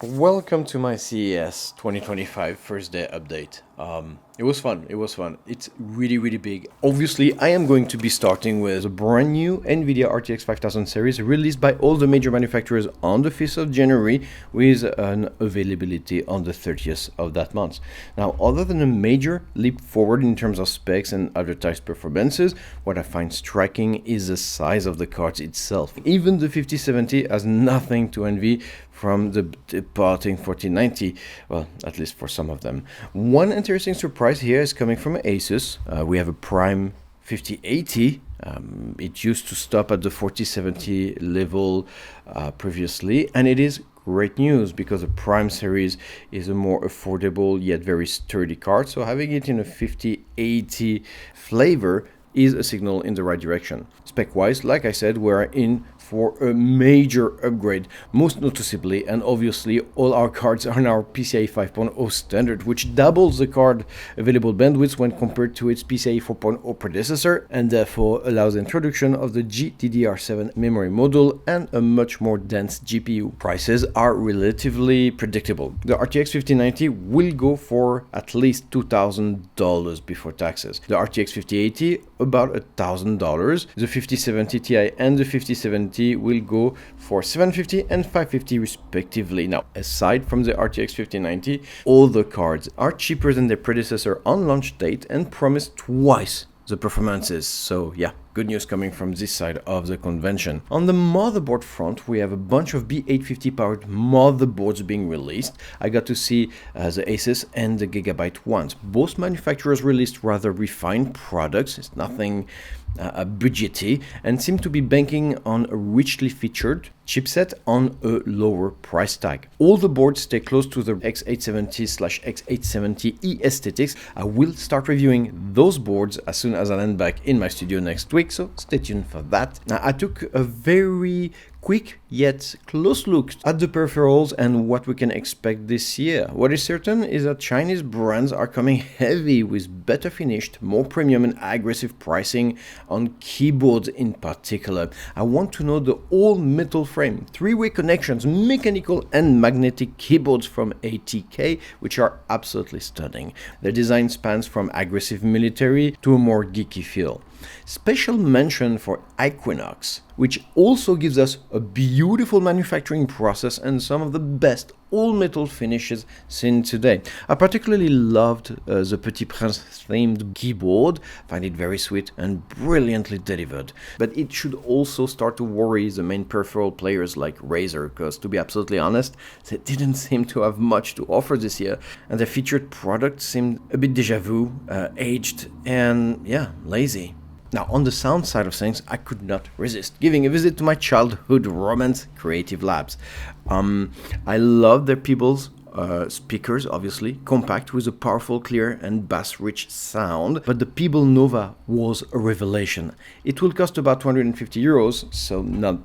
Welcome to my CES 2025 first day update. It was fun. It's really big. Obviously, I am going to be starting with a brand new NVIDIA RTX 5000 series released by all the major manufacturers on the 5th of January with an availability on the 30th of that month. Now, other than a major leap forward in terms of specs and advertised performances, what I find striking is the size of the cards itself. Even the 5070 has nothing to envy from the departing 4090, well, at least for some of them. One interesting surprise here is coming from Asus. We have a Prime 5080. It used to stop at the 4070 level previously, and it is great news because the Prime series is a more affordable yet very sturdy card, so having it in a 5080 flavor is a signal in the right direction. Spec-wise, like I said, we're in for a major upgrade, most noticeably, and obviously all our cards are now PCIe 5.0 standard, which doubles the card available bandwidth when compared to its PCIe 4.0 predecessor, and therefore allows the introduction of the GDDR7 memory module and a much more dense GPU. Prices are relatively predictable. The RTX 5090 will go for at least $2,000 before taxes. The RTX 5080 about $1,000. The 5070 Ti and the 5070 will go for $750 and $550 respectively. Now, aside from the RTX 5090, all the cards are cheaper than their predecessor on launch date and promise twice the performances. So yeah, good news coming from this side of the convention. On the motherboard front, we have a bunch of B850 powered motherboards being released. I got to see the Asus and the Gigabyte ones. Both manufacturers released rather refined products. It's nothing budgety, and seem to be banking on a richly featured chipset on a lower price tag. All the boards stay close to the X870/X870E aesthetics. I will start reviewing those boards as soon as I land back in my studio next week, so stay tuned for that. Now, I took a very quick yet close look at the peripherals and what we can expect this year. What is certain is that Chinese brands are coming heavy with better finished, more premium and aggressive pricing on keyboards in particular. I want to know the all-metal frame, three-way connections, mechanical and magnetic keyboards from ATK, which are absolutely stunning. Their design spans from aggressive military to a more geeky feel. Special mention for Equinox, which also gives us a beautiful manufacturing process and some of the best all-metal finishes seen today. I particularly loved the Petit Prince themed keyboard. Find it very sweet and brilliantly delivered. But it should also start to worry the main peripheral players like Razer, because to be absolutely honest, they didn't seem to have much to offer this year, and their featured product seemed a bit déjà vu, aged, and yeah, lazy. Now, on the sound side of things, I could not resist giving a visit to my childhood romance, Creative Labs. I love their Peebles speakers, obviously, compact with a powerful, clear and bass-rich sound, but the Peeble Nova was a revelation. It will cost about 250 euros, so not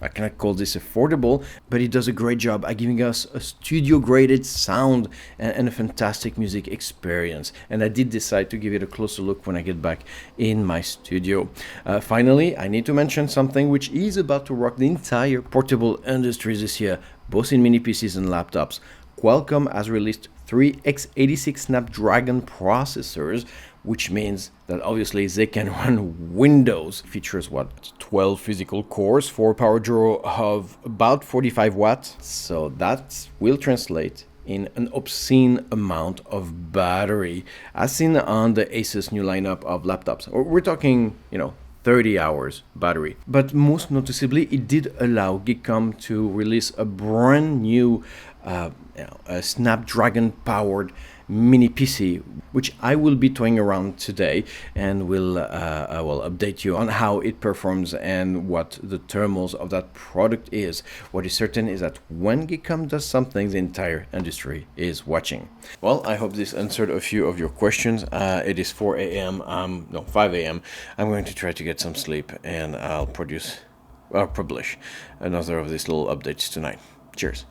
I cannot call this affordable, but it does a great job at giving us a studio-graded sound and a fantastic music experience. And I did decide to give it a closer look when I get back in my studio. Finally, I need to mention something which is about to rock the entire portable industry this year, both in mini PCs and laptops. Qualcomm has released 3 x86 Snapdragon processors, which means that obviously they can run Windows. Features 12 physical cores for a power draw of about 45 watts. So that will translate in an obscene amount of battery, as seen on the Asus new lineup of laptops. We're talking, 30 hours battery. But most noticeably, it did allow Geekcom to release a brand new a Snapdragon powered mini PC, which I will be toying around today, and I will update you on how it performs and what the thermals of that product is. What is certain is that when Geekcom does something, the entire industry is watching. Well, I hope this answered a few of your questions. It is 4 a.m. 5 a.m. I'm going to try to get some sleep, and I'll publish another of these little updates tonight. Cheers.